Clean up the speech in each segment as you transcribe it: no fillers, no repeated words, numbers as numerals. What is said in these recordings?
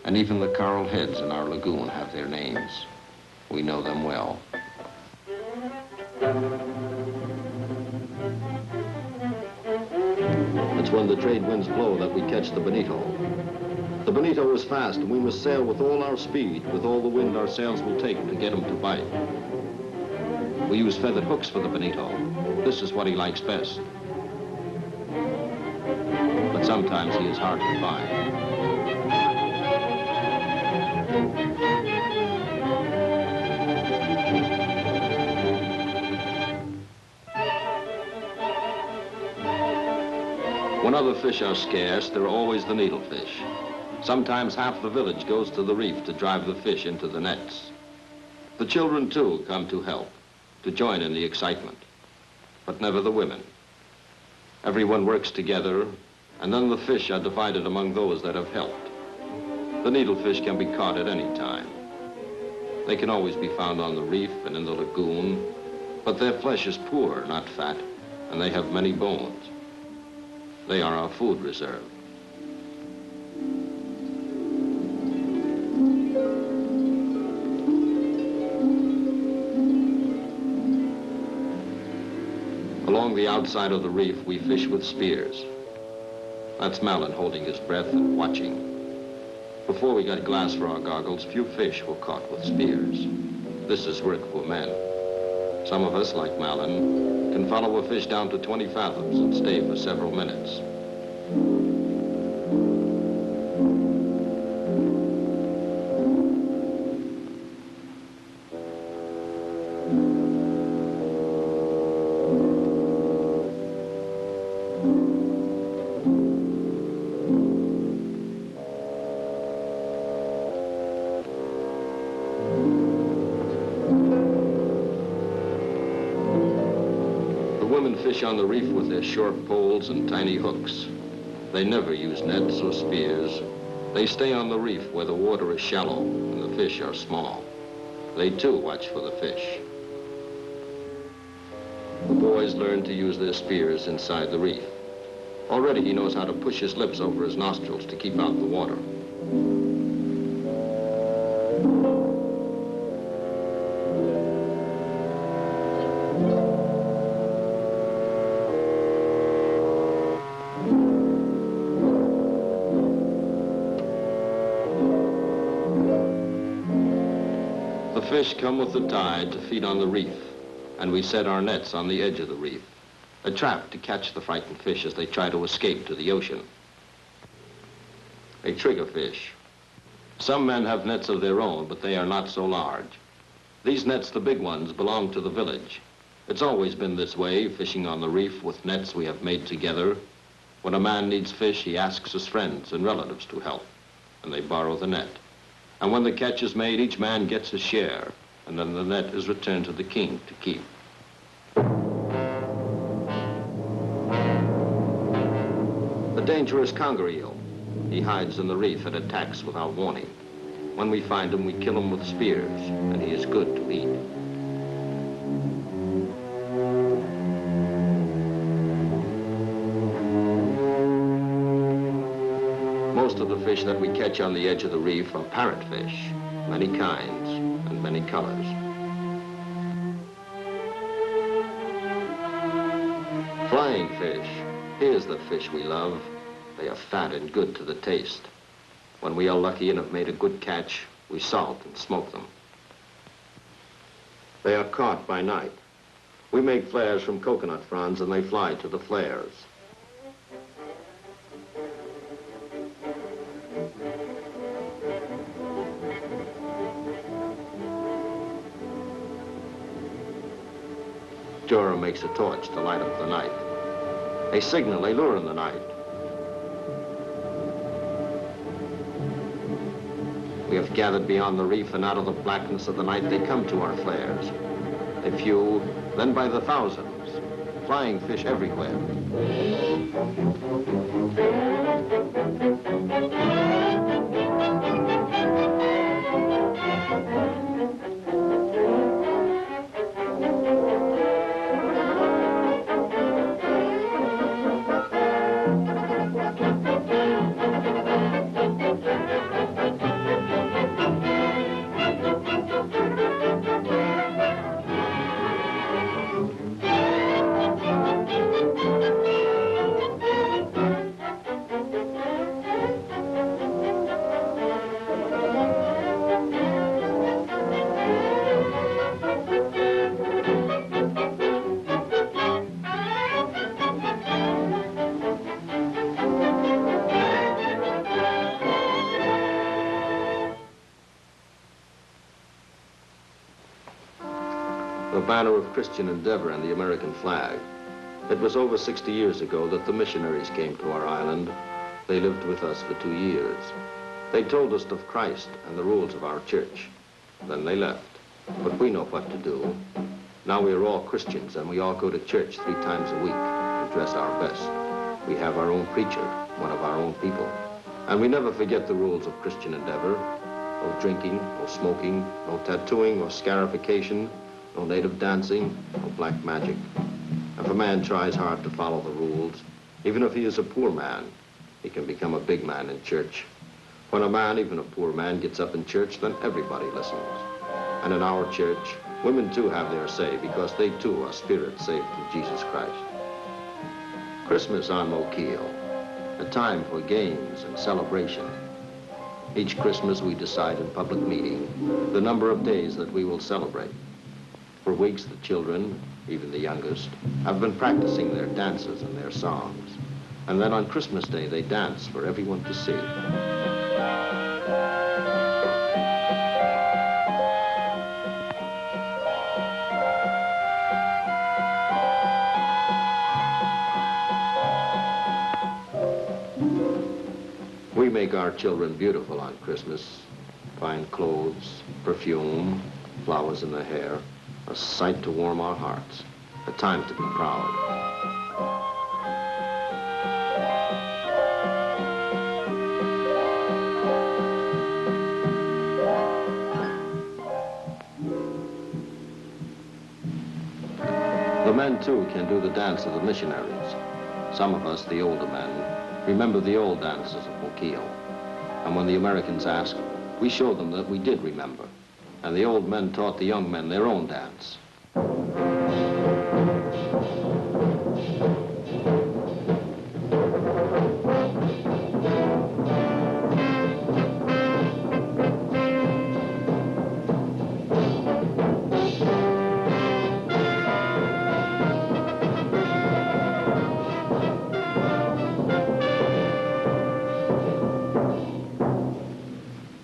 And even the coral heads in our lagoon have their names. We know them well. It's when the trade winds blow that we catch the bonito. The bonito is fast, and we must sail with all our speed, with all the wind our sails will take to get him to bite. We use feathered hooks for the bonito. This is what he likes best. But sometimes he is hard to find. When other fish are scarce, there are always the needlefish. Sometimes half the village goes to the reef to drive the fish into the nets. The children, too, come to help, to join in the excitement, but never the women. Everyone works together, and then the fish are divided among those that have helped. The needlefish can be caught at any time. They can always be found on the reef and in the lagoon, but their flesh is poor, not fat, and they have many bones. They are our food reserve. Along the outside of the reef, we fish with spears. That's Malin holding his breath and watching. Before we got glass for our goggles, few fish were caught with spears. This is work for men. Some of us, like Malin, can follow a fish down to 20 fathoms and stay for several minutes. Fish on the reef with their short poles and tiny hooks. They never use nets or spears. They stay on the reef where the water is shallow and the fish are small. They too watch for the fish. The boys learn to use their spears inside the reef. Already he knows how to push his lips over his nostrils to keep out the water. Fish come with the tide to feed on the reef, and we set our nets on the edge of the reef, a trap to catch the frightened fish as they try to escape to the ocean. A triggerfish. Some men have nets of their own, but they are not so large. These nets, the big ones, belong to the village. It's always been this way, fishing on the reef with nets we have made together. When a man needs fish, he asks his friends and relatives to help, and they borrow the net. And when the catch is made, each man gets a share, and then the net is returned to the king to keep. The dangerous conger eel. He hides in the reef and attacks without warning. When we find him, we kill him with spears, and he is good to eat. Most of the fish that we catch on the edge of the reef are parrotfish, many kinds and many colors. Flying fish. Here's the fish we love. They are fat and good to the taste. When we are lucky and have made a good catch, we salt and smoke them. They are caught by night. We make flares from coconut fronds and they fly to the flares. Jora makes a torch to light up the night. A signal, a lure in the night. We have gathered beyond the reef, and out of the blackness of the night they come to our flares. A few, then by the thousands, flying fish everywhere. the banner of Christian endeavor and the American flag. It was over 60 years ago that the missionaries came to our island. They lived with us for 2 years. They told us of Christ and the rules of our church. Then they left. But we know what to do. Now we are all Christians, and we all go to church 3 times a week and dress our best. We have our own preacher, one of our own people. And we never forget the rules of Christian endeavor. No drinking, no smoking, no tattooing or scarification, no native dancing, no black magic. If a man tries hard to follow the rules, even if he is a poor man, he can become a big man in church. When a man, even a poor man, gets up in church, then everybody listens. And in our church, women too have their say, because they too are spirits saved through Jesus Christ. Christmas on Mwoakilloa, a time for games and celebration. Each Christmas we decide in public meeting the number of days that we will celebrate. For weeks the children, even the youngest, have been practicing their dances and their songs. And then on Christmas Day they dance for everyone to see. We make our children beautiful on Christmas. Fine clothes, perfume, flowers in their hair, a sight to warm our hearts, a time to be proud. The men, too, can do the dance of the missionaries. Some of us, the older men, remember the old dances of Mwoakilloa. And when the Americans ask, we show them that we did remember. And the old men taught the young men their own dance.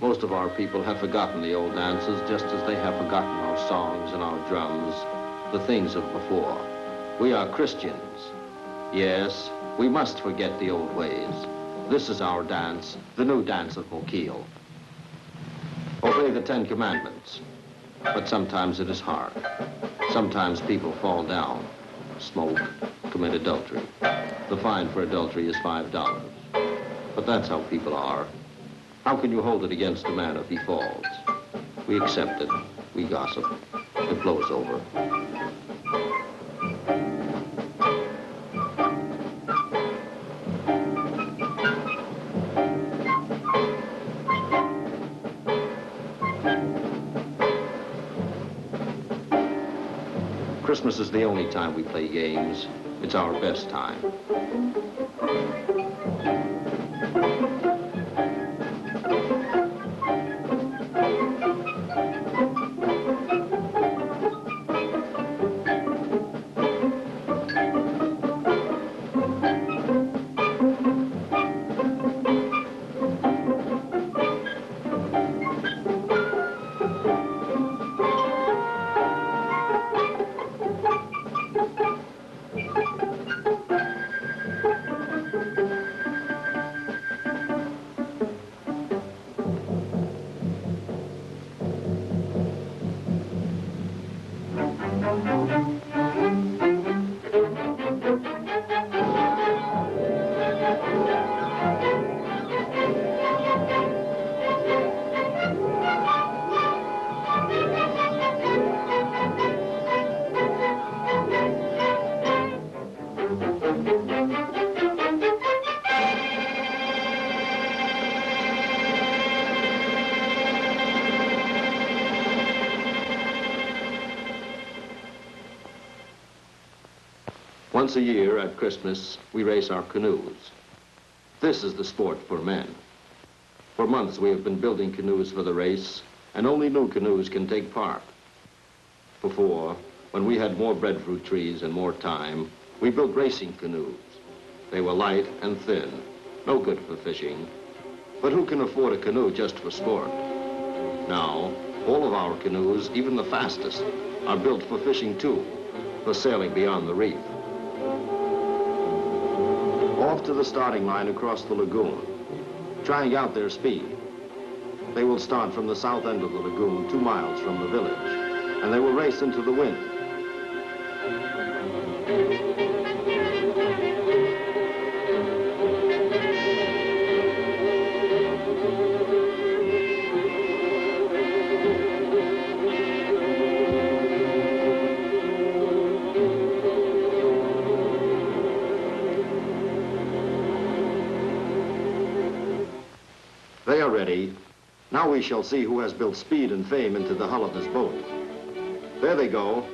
Most of our people have forgotten the old dances, just as they have forgotten our songs and our drums, the things of before. We are Christians. Yes, we must forget the old ways. This is our dance, the new dance of Mwoakilloa. Obey the 10 Commandments. But sometimes it is hard. Sometimes people fall down, smoke, commit adultery. The fine for adultery is $5. But that's how people are. How can you hold it against a man if he falls? We accept it. We gossip. It blows over. Christmas is the only time we play games. It's our best time. Once a year at Christmas, we race our canoes. This is the sport for men. For months we have been building canoes for the race, and only new canoes can take part. Before, when we had more breadfruit trees and more time, we built racing canoes. They were light and thin, no good for fishing. But who can afford a canoe just for sport? Now, all of our canoes, even the fastest, are built for fishing too, for sailing beyond the reef. Off to the starting line across the lagoon, trying out their speed. They will start from the south end of the lagoon, 2 miles from the village, and they will race into the wind. They are ready. Now we shall see who has built speed and fame into the hull of this boat. There they go.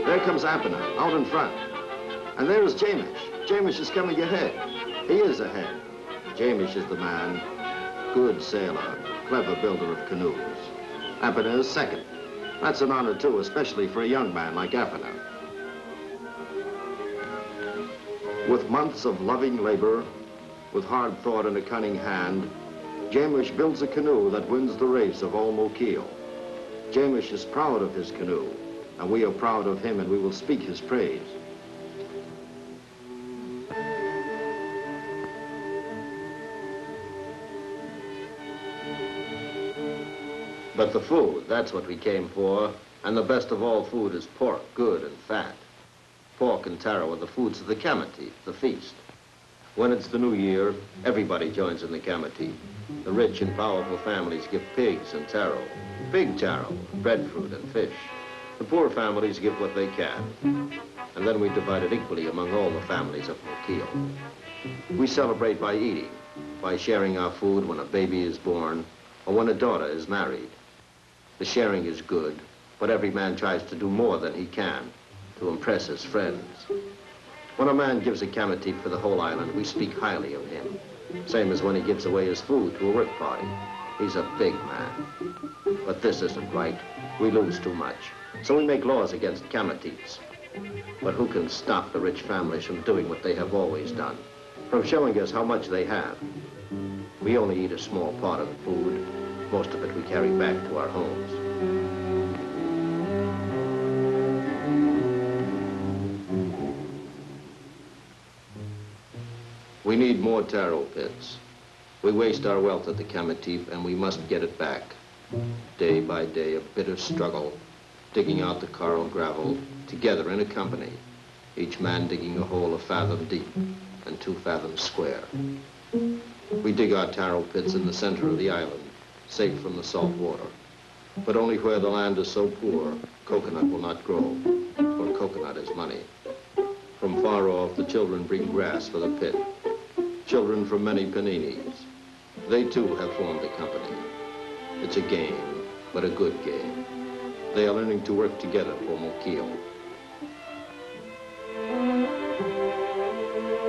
There comes Abner, out in front. And there is Jamish. Jamish is coming ahead. He is ahead. Jamish is the man. Good sailor, clever builder of canoes. Abner is second. That's an honor, too, especially for a young man like Abner. With months of loving labor, with hard thought and a cunning hand, Jamish builds a canoe that wins the race of all Mwoakilloa. Jamish is proud of his canoe, and we are proud of him, and we will speak his praise. But the food, that's what we came for. And the best of all food is pork, good and fat. Pork and taro are the foods of the Kamati, the feast. When it's the new year, everybody joins in the Kamati. The rich and powerful families give pigs and taro, pig taro, breadfruit and fish. The poor families give what they can. And then we divide it equally among all the families of Mwoakilloa. We celebrate by eating, by sharing our food when a baby is born or when a daughter is married. The sharing is good, but every man tries to do more than he can to impress his friends. When a man gives a Kamati for the whole island, we speak highly of him. Same as when he gives away his food to a work party. He's a big man. But this isn't right. We lose too much. So we make laws against Kamatis. But who can stop the rich families from doing what they have always done? From showing us how much they have? We only eat a small part of the food. Most of it we carry back to our homes. We need more taro pits. We waste our wealth at the Kamatif, and we must get it back. Day by day, a bitter struggle, digging out the coral gravel, together in a company, each man digging a hole a fathom deep and 2 fathoms square. We dig our taro pits in the center of the island, safe from the salt water, but only where the land is so poor, coconut will not grow, for coconut is money. From far off, the children bring grass for the pit, children from many paninis. They too have formed a company. It's a game, but a good game. They are learning to work together for Mwoakilloa.